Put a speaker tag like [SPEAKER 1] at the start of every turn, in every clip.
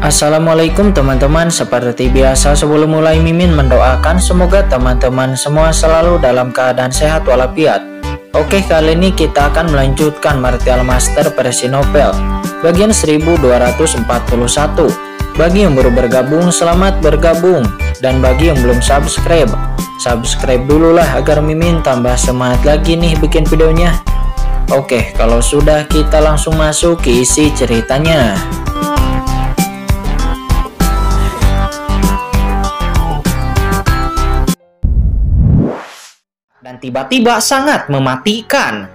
[SPEAKER 1] Assalamualaikum teman-teman, seperti biasa sebelum mulai Mimin mendoakan semoga teman-teman semua selalu dalam keadaan sehat walafiat. Oke, kali ini kita akan melanjutkan Martial Master versi novel bagian 1241. Bagi yang baru bergabung, selamat bergabung, dan bagi yang belum subscribe dulu lah agar Mimin tambah semangat lagi nih bikin videonya. Oke, kalau sudah kita langsung masuk ke isi ceritanya. Dan tiba-tiba sangat mematikan.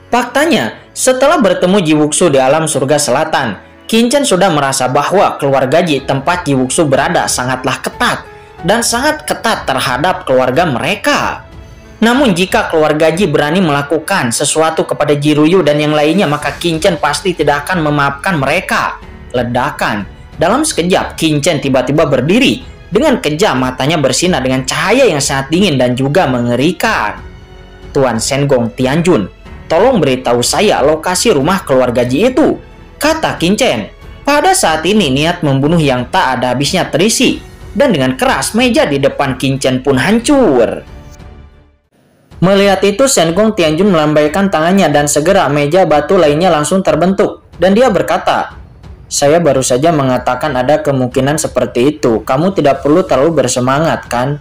[SPEAKER 1] Faktanya, setelah bertemu Ji Wuxu di alam surga selatan, Qin Chen sudah merasa bahwa keluarga Ji tempat Ji Wuxu berada sangatlah ketat dan sangat ketat terhadap keluarga mereka. Namun jika keluarga Ji berani melakukan sesuatu kepada Ji Ruyu dan yang lainnya, maka Qin Chen pasti tidak akan memaafkan mereka. Ledakan. Dalam sekejap, Qin Chen tiba-tiba berdiri. Dengan kejam matanya bersinar dengan cahaya yang sangat dingin dan juga mengerikan. Tuan Sengong Tianjun, tolong beritahu saya lokasi rumah keluarga Ji itu, kata Qin Chen. Pada saat ini niat membunuh yang tak ada habisnya terisi, dan dengan keras meja di depan Qin Chen pun hancur. Melihat itu, Sengong Tianjun melambaikan tangannya dan segera meja batu lainnya langsung terbentuk, dan dia berkata, "Saya baru saja mengatakan ada kemungkinan seperti itu. Kamu tidak perlu terlalu bersemangat, kan?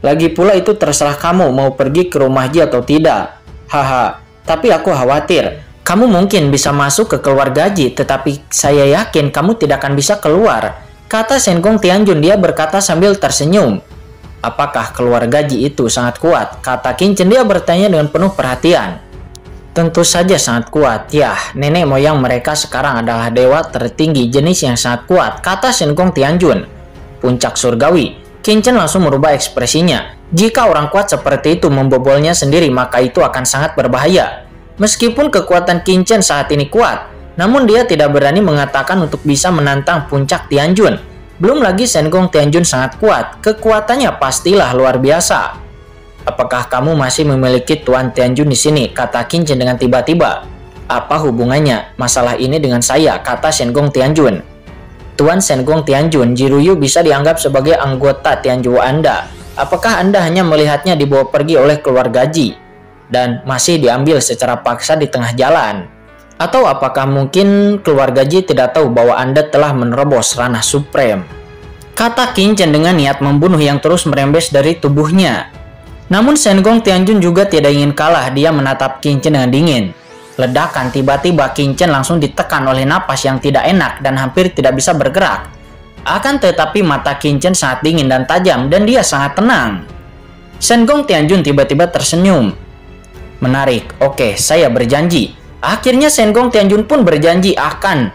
[SPEAKER 1] Lagi pula itu terserah kamu mau pergi ke rumah Ji atau tidak. Haha, tapi aku khawatir. Kamu mungkin bisa masuk ke keluarga Ji, tetapi saya yakin kamu tidak akan bisa keluar," kata Sengong Tianjun. Dia berkata sambil tersenyum. "Apakah keluarga Ji itu sangat kuat?" kata Qin Chen. Dia bertanya dengan penuh perhatian. "Tentu saja sangat kuat. Ya, nenek moyang mereka sekarang adalah dewa tertinggi jenis yang sangat kuat," kata Sengong Tianjun. Puncak surgawi. Qin Chen langsung merubah ekspresinya. Jika orang kuat seperti itu membobolnya sendiri, maka itu akan sangat berbahaya. Meskipun kekuatan Qin Chen saat ini kuat, namun dia tidak berani mengatakan untuk bisa menantang puncak Tianjun. Belum lagi Sengong Tianjun sangat kuat. Kekuatannya pastilah luar biasa. "Apakah kamu masih memiliki Tuan Tianjun di sini?" kata Qin Chen dengan tiba-tiba. "Apa hubungannya masalah ini dengan saya?" kata Sengong Tianjun. "Tuan Sengong Tianjun, Ji Ruyu bisa dianggap sebagai anggota Tianjun Anda. Apakah Anda hanya melihatnya dibawa pergi oleh keluarga Ji dan masih diambil secara paksa di tengah jalan? Atau apakah mungkin keluarga Ji tidak tahu bahwa Anda telah menerobos ranah supreme?" kata Qin Chen dengan niat membunuh yang terus merembes dari tubuhnya. Namun Sengong Tianjun juga tidak ingin kalah. Dia menatap Qin Chen dengan dingin. Ledakan. Tiba-tiba Qin Chen langsung ditekan oleh napas yang tidak enak dan hampir tidak bisa bergerak. Akan tetapi mata Qin Chen sangat dingin dan tajam dan dia sangat tenang. Sengong Tianjun tiba-tiba tersenyum. "Menarik. Oke, saya berjanji." Akhirnya Sengong Tianjun pun berjanji akan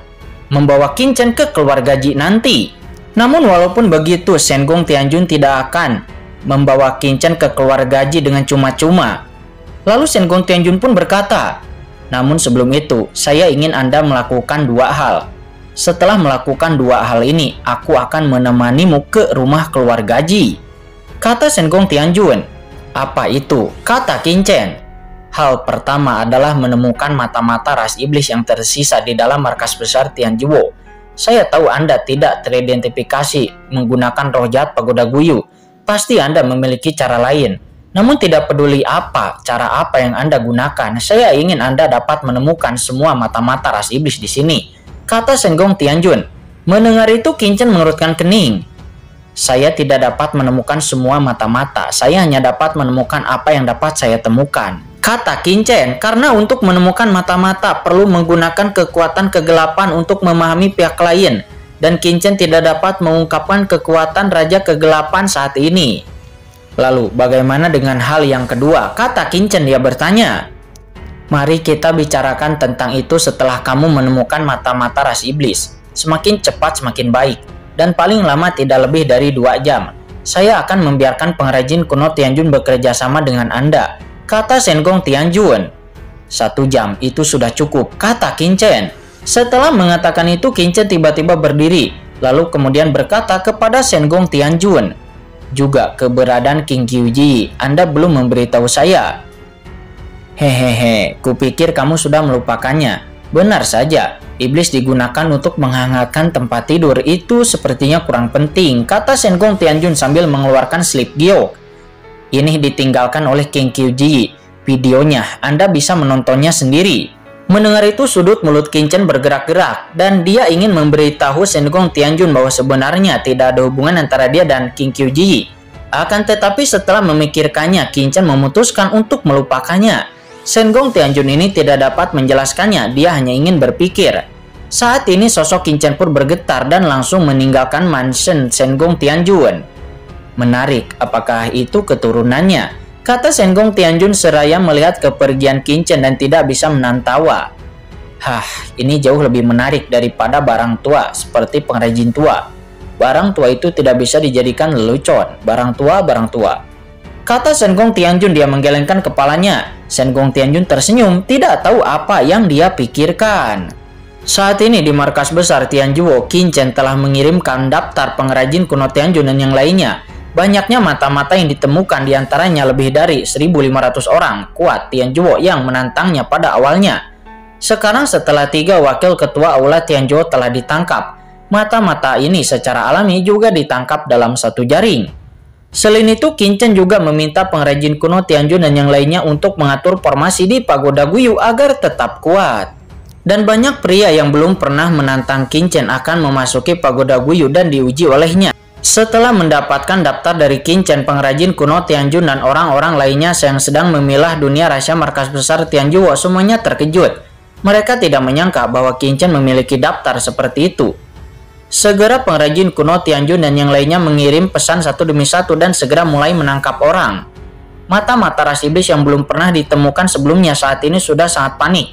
[SPEAKER 1] membawa Qin Chen ke keluarga Ji nanti. Namun walaupun begitu, Sengong Tianjun tidak akan membawa Qin Chen ke keluarga Ji dengan cuma-cuma. Lalu Sengong Tianjun pun berkata, "Namun sebelum itu, saya ingin Anda melakukan dua hal. Setelah melakukan dua hal ini, aku akan menemanimu ke rumah keluarga Ji," kata Sengong Tianjun. "Apa itu?" kata Qin Chen. "Hal pertama adalah menemukan mata-mata ras iblis yang tersisa di dalam markas besar Tianjuo. Saya tahu Anda tidak teridentifikasi menggunakan roh jahat pagoda Guyu. Pasti Anda memiliki cara lain. Namun tidak peduli cara apa yang Anda gunakan, saya ingin Anda dapat menemukan semua mata-mata ras iblis di sini," kata Sengong Tianjun. Mendengar itu Qin Chen mengerutkan kening. "Saya tidak dapat menemukan semua mata-mata. Saya hanya dapat menemukan apa yang dapat saya temukan," kata Qin Chen. Karena untuk menemukan mata-mata perlu menggunakan kekuatan kegelapan untuk memahami pihak lain. Dan Qin Chen tidak dapat mengungkapkan kekuatan Raja Kegelapan saat ini. "Lalu bagaimana dengan hal yang kedua?" kata Qin Chen. Dia bertanya. "Mari kita bicarakan tentang itu setelah kamu menemukan mata-mata ras iblis. Semakin cepat semakin baik. Dan paling lama tidak lebih dari 2 jam. Saya akan membiarkan pengrajin kuno Tianjun bekerja sama dengan Anda," kata Sengong Tianjun. "1 jam itu sudah cukup," kata Qin Chen. Setelah mengatakan itu, Qin Chen tiba-tiba berdiri, lalu kemudian berkata kepada Sengong Tianjun, "Juga keberadaan King Qiuji, Anda belum memberitahu saya." "Hehehe, kupikir kamu sudah melupakannya." "Benar saja, Iblis digunakan untuk menghangatkan tempat tidur, itu sepertinya kurang penting, kata Senggong Tianjun sambil mengeluarkan slip giok. Ini ditinggalkan oleh King Kyuji. Videonya, Anda bisa menontonnya sendiri. Mendengar itu, sudut mulut Qingchen bergerak-gerak, dan dia ingin memberitahu Senggong Tianjun bahwa sebenarnya tidak ada hubungan antara dia dan King Kyuji. Akan tetapi setelah memikirkannya, Qingchen memutuskan untuk melupakannya. Senggong Tianjun ini tidak dapat menjelaskannya, dia hanya ingin berpikir. Saat ini sosok Qingchen pun bergetar dan langsung meninggalkan mansion Senggong Tianjun. Menarik, apakah itu keturunannya? Kata Senggong Tianjun seraya melihat kepergian Qingchen dan tidak bisa menahan tawa. Ini jauh lebih menarik daripada barang tua, seperti pengrajin tua. Barang tua itu tidak bisa dijadikan lelucon, barang tua. Kata Senggong Tianjun, dia menggelengkan kepalanya. Senggong Tianjun tersenyum, tidak tahu apa yang dia pikirkan. Saat ini di markas besar Tianjuo, Qingchen telah mengirimkan daftar pengrajin kuno Tianjun dan yang lainnya. Banyaknya mata-mata yang ditemukan, diantaranya lebih dari 1.500 orang kuat Tianjuo yang menantangnya pada awalnya. Sekarang setelah 3 wakil ketua aula Tianjuo telah ditangkap, mata-mata ini secara alami juga ditangkap dalam satu jaring. Selain itu, Qingchen juga meminta pengrajin kuno Tianjun dan yang lainnya untuk mengatur formasi di Pagoda Guyu agar tetap kuat. Dan banyak pria yang belum pernah menantang Qingchen akan memasuki Pagoda Guyu dan diuji olehnya. Setelah mendapatkan daftar dari Qingchen, pengrajin kuno Tianjun dan orang-orang lainnya yang sedang memilah dunia rahasia markas besar Tianjuo semuanya terkejut. Mereka tidak menyangka bahwa Qingchen memiliki daftar seperti itu. Segera pengrajin kuno Tianjun dan yang lainnya mengirim pesan satu demi satu dan segera mulai menangkap orang. Mata-mata ras iblis yang belum pernah ditemukan sebelumnya saat ini sudah sangat panik.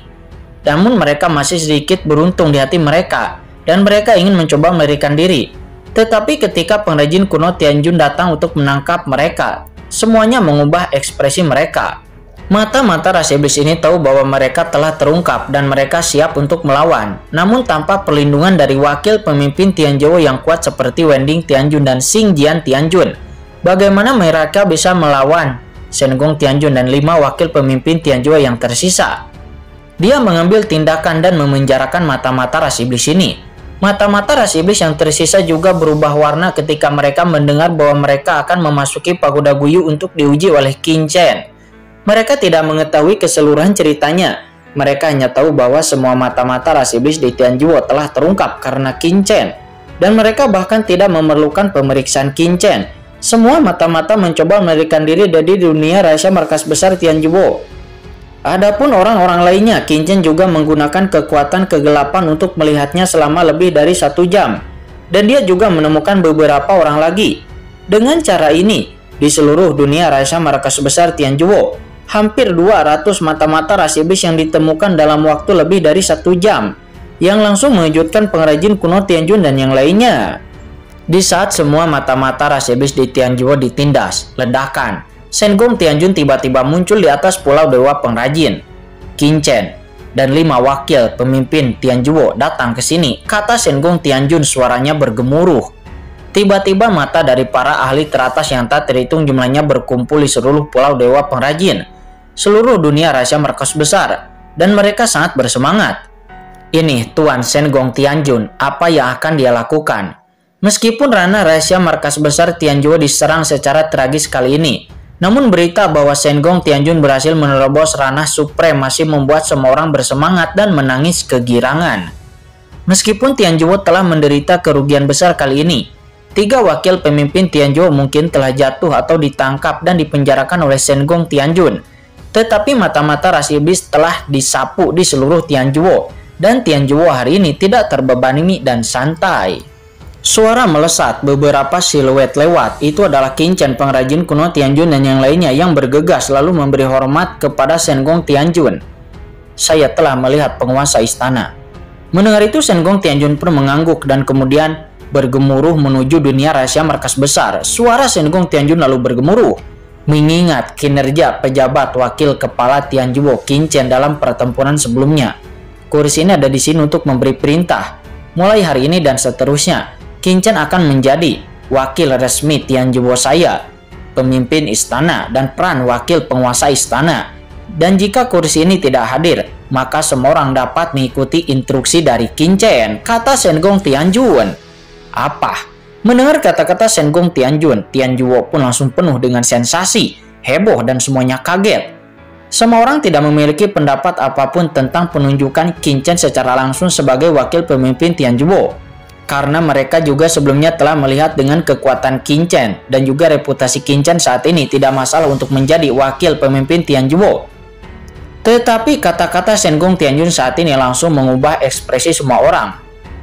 [SPEAKER 1] Namun mereka masih sedikit beruntung di hati mereka, dan mereka ingin mencoba melarikan diri. Tetapi ketika pengrajin kuno Tianjun datang untuk menangkap mereka, semuanya mengubah ekspresi mereka. Mata-mata ras iblis ini tahu bahwa mereka telah terungkap dan mereka siap untuk melawan. Namun tanpa perlindungan dari wakil pemimpin Tianjuo yang kuat seperti Wending Tianjun dan Xingjian Tianjun, bagaimana mereka bisa melawan Senggong Tianjun dan 5 wakil pemimpin Tianjuo yang tersisa? Dia mengambil tindakan dan memenjarakan mata-mata ras iblis ini. Mata-mata ras iblis yang tersisa juga berubah warna ketika mereka mendengar bahwa mereka akan memasuki Pagoda Guyu untuk diuji oleh Qingchen. Mereka tidak mengetahui keseluruhan ceritanya. Mereka hanya tahu bahwa semua mata-mata ras iblis di Tianjuo telah terungkap karena Qingchen. Dan mereka bahkan tidak memerlukan pemeriksaan Qingchen. Semua mata-mata mencoba melarikan diri dari dunia rahasia markas besar Tianjuo. Adapun orang-orang lainnya, Qingchen juga menggunakan kekuatan kegelapan untuk melihatnya selama lebih dari 1 jam. Dan dia juga menemukan beberapa orang lagi. Dengan cara ini, di seluruh dunia rahasia markas besar Tianjuo, hampir 200 mata-mata ras iblis yang ditemukan dalam waktu lebih dari 1 jam, yang langsung mengejutkan pengrajin kuno Tianjun dan yang lainnya. Di saat semua mata-mata ras iblis di Tianjuo ditindas, ledakan, Senggong Tianjun tiba-tiba muncul di atas pulau dewa pengrajin. Qingchen dan 5 wakil pemimpin Tianjuo datang ke sini, kata Senggong Tianjun, suaranya bergemuruh. Tiba-tiba mata dari para ahli teratas yang tak terhitung jumlahnya berkumpul di seluruh pulau dewa pengrajin, seluruh dunia rahasia markas besar, dan mereka sangat bersemangat. Ini Tuan Senggong Tianjun, apa yang akan dia lakukan? Meskipun ranah rahasia markas besar Tianjuo diserang secara tragis kali ini, namun berita bahwa Senggong Tianjun berhasil menerobos ranah supreme masih membuat semua orang bersemangat dan menangis kegirangan. Meskipun Tianjuo telah menderita kerugian besar kali ini, 3 wakil pemimpin Tianjuo mungkin telah jatuh atau ditangkap dan dipenjarakan oleh Senggong Tianjun. Tetapi mata-mata ras iblis telah disapu di seluruh Tianjuo, dan Tianjuo hari ini tidak terbebani dan santai. Suara melesat, beberapa siluet lewat. Itu adalah Qingchen, pengrajin kuno Tianjun dan yang lainnya yang bergegas lalu memberi hormat kepada Senggong Tianjun. Saya telah melihat penguasa istana. Mendengar itu, Senggong Tianjun pun mengangguk dan kemudian bergemuruh menuju dunia rahasia markas besar. Suara Senggong Tianjun lalu bergemuruh, mengingat kinerja pejabat wakil kepala Tianjuo Qingchen dalam pertempuran sebelumnya. Kursi ini ada di sini untuk memberi perintah. Mulai hari ini dan seterusnya, Qingchen akan menjadi wakil resmi Tianjuo saya, pemimpin istana dan peran wakil penguasa istana. Dan jika kursi ini tidak hadir, maka semua orang dapat mengikuti instruksi dari Qin Chen, kata Shen Gong Tianjun. Apa? Mendengar kata-kata Shen Gong Tianjun, Tian Zhuo pun langsung penuh dengan sensasi, heboh dan semuanya kaget. Semua orang tidak memiliki pendapat apapun tentang penunjukan Qin Chen secara langsung sebagai wakil pemimpin Tian Zhuo. Karena mereka juga sebelumnya telah melihat dengan kekuatan Qin Chen dan juga reputasi Qin Chen saat ini tidak masalah untuk menjadi wakil pemimpin Tian Zhuo. Tetapi kata-kata Shen Gong Tianjun saat ini langsung mengubah ekspresi semua orang.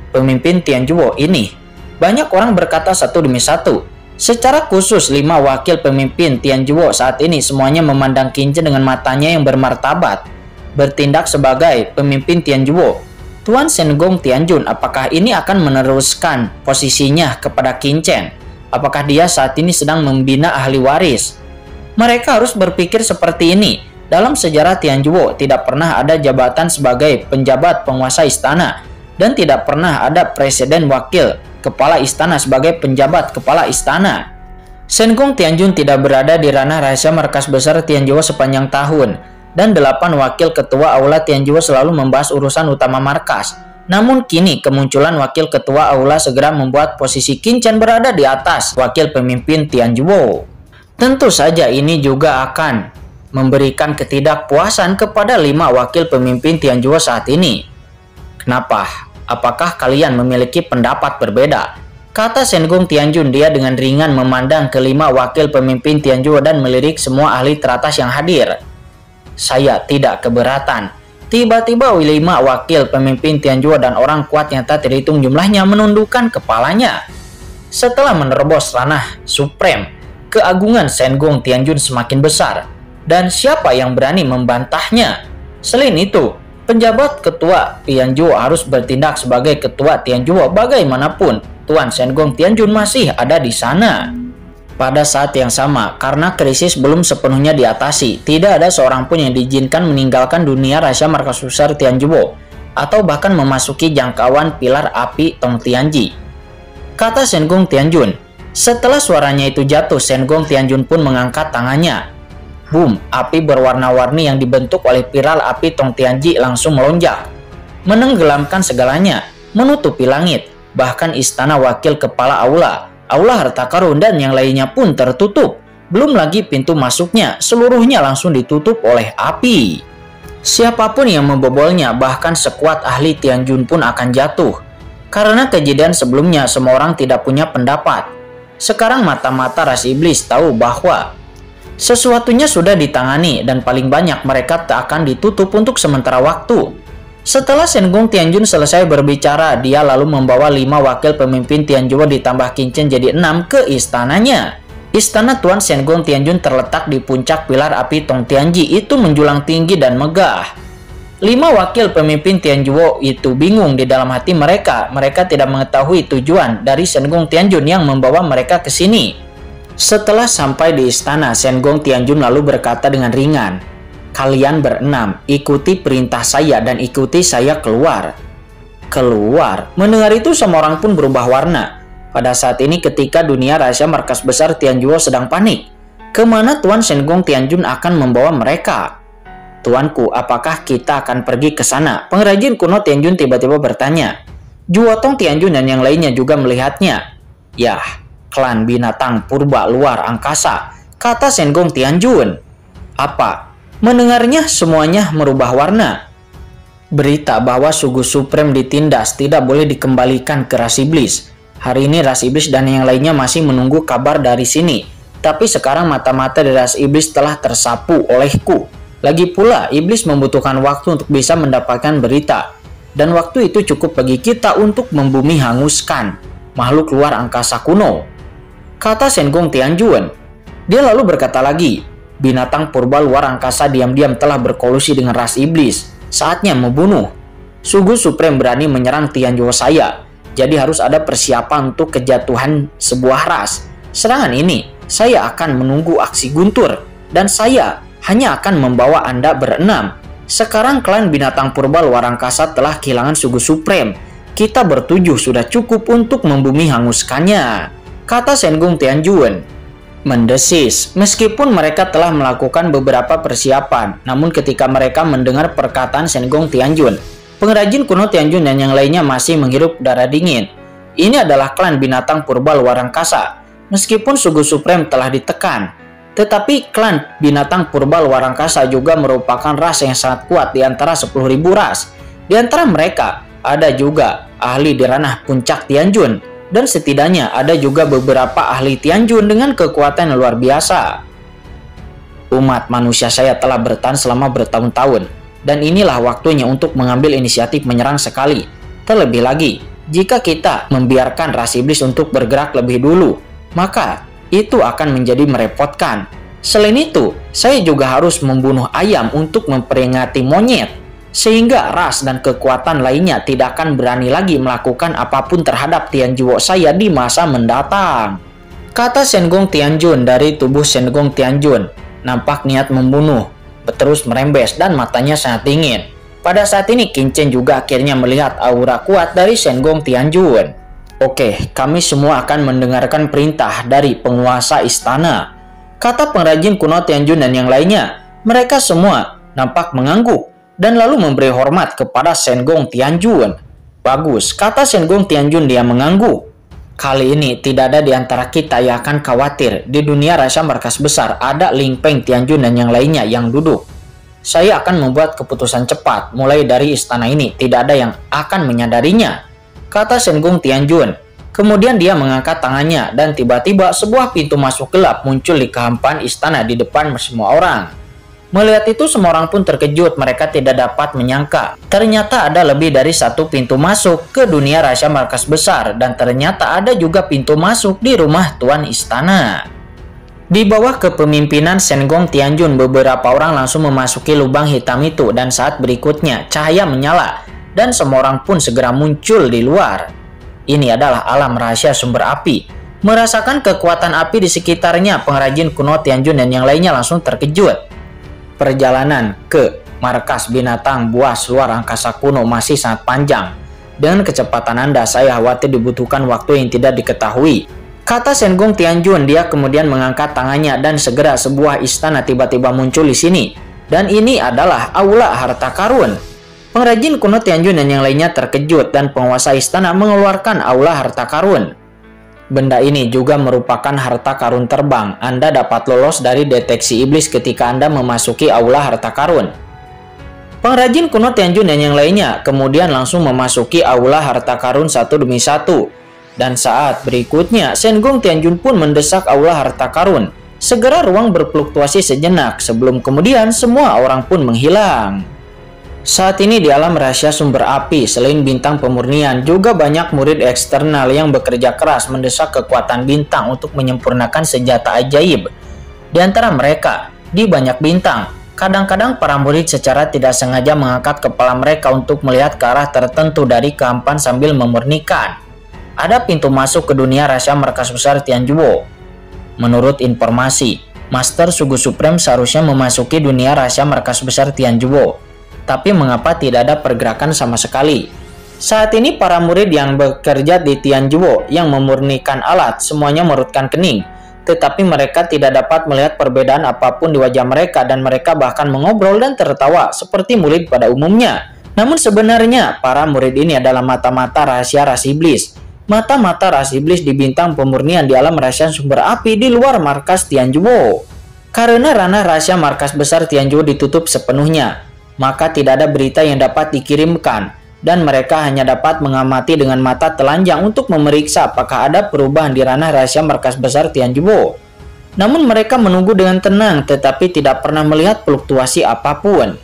[SPEAKER 1] Pemimpin Tian Zhuo ini, banyak orang berkata satu demi satu. Secara khusus 5 wakil pemimpin Tian Zhuo saat ini semuanya memandang Qin Chen dengan matanya yang bermartabat. Bertindak sebagai pemimpin Tian Zhuo. Tuan Shen Gong Tianjun, apakah ini akan meneruskan posisinya kepada Qin Chen? Apakah dia saat ini sedang membina ahli waris? Mereka harus berpikir seperti ini. Dalam sejarah Tian Zhuo tidak pernah ada jabatan sebagai penjabat penguasa istana dan tidak pernah ada presiden wakil kepala istana sebagai penjabat kepala istana. Shen Gong Tianjun tidak berada di ranah rahasia markas besar Tian Zhuo sepanjang tahun dan 8 wakil ketua aula Tian Zhuo selalu membahas urusan utama markas. Namun kini kemunculan wakil ketua aula segera membuat posisi Qin Chen berada di atas wakil pemimpin Tian Zhuo. Tentu saja ini juga akan memberikan ketidakpuasan kepada 5 wakil pemimpin Tian Zhuo saat ini. Kenapa? Apakah kalian memiliki pendapat berbeda? Kata Shen Gong Tianjun, dia dengan ringan memandang ke-5 wakil pemimpin Tian Zhuo dan melirik semua ahli teratas yang hadir. Saya tidak keberatan. Tiba-tiba 5 wakil pemimpin Tian Zhuo dan orang kuat yang tak terhitung jumlahnya menundukkan kepalanya. Setelah menerobos ranah suprem, keagungan Shen Gong Tianjun semakin besar. Dan siapa yang berani membantahnya? Selain itu, penjabat ketua Tian Zhuo harus bertindak sebagai ketua Tian Zhuo bagaimanapun. Tuan Shen Gong Tianjun masih ada di sana. Pada saat yang sama, karena krisis belum sepenuhnya diatasi, tidak ada seorang pun yang diizinkan meninggalkan dunia rahasia markas besar Tian Zhuo atau bahkan memasuki jangkauan pilar api Tong Tianji. Kata Shen Gong Tianjun. Setelah suaranya itu jatuh, Shen Gong Tianjun pun mengangkat tangannya. Boom, api berwarna-warni yang dibentuk oleh spiral api Tong Tianji langsung melonjak, menenggelamkan segalanya, menutupi langit, bahkan istana wakil kepala aula, aula harta karun dan yang lainnya pun tertutup. Belum lagi pintu masuknya, seluruhnya langsung ditutup oleh api. Siapapun yang membobolnya, bahkan sekuat ahli Tianjun pun akan jatuh. Karena kejadian sebelumnya, semua orang tidak punya pendapat. Sekarang mata-mata ras iblis tahu bahwa sesuatunya sudah ditangani dan paling banyak mereka tak akan ditutup untuk sementara waktu. Setelah Shen Gong Tianjun selesai berbicara, dia lalu membawa 5 wakil pemimpin Tian Zhuo ditambah Qin Chen jadi 6 ke istananya. Istana Tuan Shen Gong Tianjun terletak di puncak pilar api Tong Tianji, itu menjulang tinggi dan megah. 5 wakil pemimpin Tian Zhuo itu bingung di dalam hati mereka. Mereka tidak mengetahui tujuan dari Shen Gong Tianjun yang membawa mereka ke sini. Setelah sampai di istana, Shen Gong Tianjun lalu berkata dengan ringan, "Kalian berenam, ikuti perintah saya dan ikuti saya keluar." Keluar? Mendengar itu semua orang pun berubah warna. Pada saat ini ketika dunia rahasia markas besar Tian Zhuo sedang panik, kemana Tuan Shen Gong Tianjun akan membawa mereka? "Tuanku, apakah kita akan pergi ke sana?" Pengrajin kuno Tianjun tiba-tiba bertanya. Juotong Tianjun dan yang lainnya juga melihatnya. "Yah, klan binatang purba luar angkasa," kata Shen Gong Tianjun. "Apa?" Mendengarnya semuanya merubah warna. Berita bahwa Sugu Supreme ditindas tidak boleh dikembalikan ke ras iblis. Hari ini ras iblis dan yang lainnya masih menunggu kabar dari sini. Tapi sekarang mata-mata dari ras iblis telah tersapu olehku. Lagi pula iblis membutuhkan waktu untuk bisa mendapatkan berita. Dan waktu itu cukup bagi kita untuk membumi hanguskan makhluk luar angkasa kuno, kata Shen Gong Tianjun. Dia lalu berkata lagi, binatang purba luar angkasa diam-diam telah berkolusi dengan ras iblis. Saatnya membunuh. Sugu Supreme berani menyerang Tian Zhuo saya. Jadi harus ada persiapan untuk kejatuhan sebuah ras. Serangan ini, saya akan menunggu aksi guntur. Dan saya hanya akan membawa Anda berenam. Sekarang klan binatang purba luar angkasa telah kehilangan Sugu Supreme. Kita bertujuh sudah cukup untuk membumi hanguskannya, kata Shen Gong Tianjun. mendesis. Meskipun mereka telah melakukan beberapa persiapan, namun ketika mereka mendengar perkataan Senggong Tianjun, pengrajin kuno Tianjun dan yang lainnya masih menghirup udara dingin. Ini adalah klan binatang purba luar angkasa. Meskipun Sugu Supreme telah ditekan, tetapi klan binatang purba luar angkasa juga merupakan ras yang sangat kuat di antara 10.000 ras. Di antara mereka ada juga ahli di ranah puncak Tianjun. Dan setidaknya ada juga beberapa ahli Tianjun dengan kekuatan yang luar biasa. Umat manusia saya telah bertahan selama bertahun-tahun, dan inilah waktunya untuk mengambil inisiatif menyerang sekali. Terlebih lagi, jika kita membiarkan ras iblis untuk bergerak lebih dulu, maka itu akan menjadi merepotkan. Selain itu, saya juga harus membunuh ayam untuk memperingati monyet, sehingga ras dan kekuatan lainnya tidak akan berani lagi melakukan apapun terhadap Tianjuo saya di masa mendatang. Kata Senggong Tianjun dari tubuh Senggong Tianjun, nampak niat membunuh, terus merembes dan matanya sangat dingin. Pada saat ini Qin Chen juga akhirnya melihat aura kuat dari Senggong Tianjun. Oke, kami semua akan mendengarkan perintah dari penguasa istana, kata pengrajin kuno Tianjun dan yang lainnya. Mereka semua nampak mengangguk dan lalu memberi hormat kepada Senggong Tianjun. Bagus, kata Senggong Tianjun, dia mengangguk. Kali ini tidak ada di antara kita yang akan khawatir. Di dunia rahasia markas besar ada Ling Peng Tianjun dan yang lainnya yang duduk. Saya akan membuat keputusan cepat. Mulai dari istana ini tidak ada yang akan menyadarinya, kata Senggong Tianjun. Kemudian dia mengangkat tangannya dan tiba-tiba sebuah pintu masuk gelap muncul di kehampaan istana di depan semua orang. Melihat itu semua orang pun terkejut, mereka tidak dapat menyangka. Ternyata ada lebih dari satu pintu masuk ke dunia rahasia markas besar dan ternyata ada juga pintu masuk di rumah tuan istana. Di bawah kepemimpinan Senggong Tianjun, beberapa orang langsung memasuki lubang hitam itu dan saat berikutnya cahaya menyala dan semua orang pun segera muncul di luar. Ini adalah alam rahasia sumber api. Merasakan kekuatan api di sekitarnya, pengrajin kuno Tianjun dan yang lainnya langsung terkejut. Perjalanan ke markas binatang buas luar angkasa kuno masih sangat panjang. Dengan kecepatan Anda, saya khawatir dibutuhkan waktu yang tidak diketahui, kata Senggong Tianjun. Dia kemudian mengangkat tangannya dan segera sebuah istana tiba-tiba muncul di sini. Dan ini adalah aula harta karun. Pengrajin kuno Tianjun dan yang lainnya terkejut dan penguasa istana mengeluarkan aula harta karun. Benda ini juga merupakan harta karun terbang. Anda dapat lolos dari deteksi iblis ketika Anda memasuki aula harta karun. Pengrajin kuno Tianjun dan yang lainnya kemudian langsung memasuki aula harta karun satu demi satu. Dan saat berikutnya, Senggong Tianjun pun mendesak aula harta karun. Segera ruang berfluktuasi sejenak sebelum kemudian semua orang pun menghilang. Saat ini di alam rahasia sumber api, selain bintang pemurnian, juga banyak murid eksternal yang bekerja keras mendesak kekuatan bintang untuk menyempurnakan senjata ajaib. Di antara mereka, di banyak bintang, kadang-kadang para murid secara tidak sengaja mengangkat kepala mereka untuk melihat ke arah tertentu dari kehampaan sambil memurnikan. Ada pintu masuk ke dunia rahasia markas besar Tianjuo. Menurut informasi, Master Sugu Supreme seharusnya memasuki dunia rahasia markas besar Tianjuo. Tapi mengapa tidak ada pergerakan sama sekali? Saat ini para murid yang bekerja di Tianjuo yang memurnikan alat semuanya merutkan kening. Tetapi mereka tidak dapat melihat perbedaan apapun di wajah mereka dan mereka bahkan mengobrol dan tertawa seperti murid pada umumnya. Namun sebenarnya para murid ini adalah mata-mata rahasia ras iblis. Mata-mata ras iblis di bintang pemurnian di alam rahasia sumber api di luar markas Tianjuo. Karena ranah rahasia markas besar Tianjuo ditutup sepenuhnya, maka tidak ada berita yang dapat dikirimkan dan mereka hanya dapat mengamati dengan mata telanjang untuk memeriksa apakah ada perubahan di ranah rahasia markas besar Tianjuo. Namun mereka menunggu dengan tenang tetapi tidak pernah melihat fluktuasi apapun.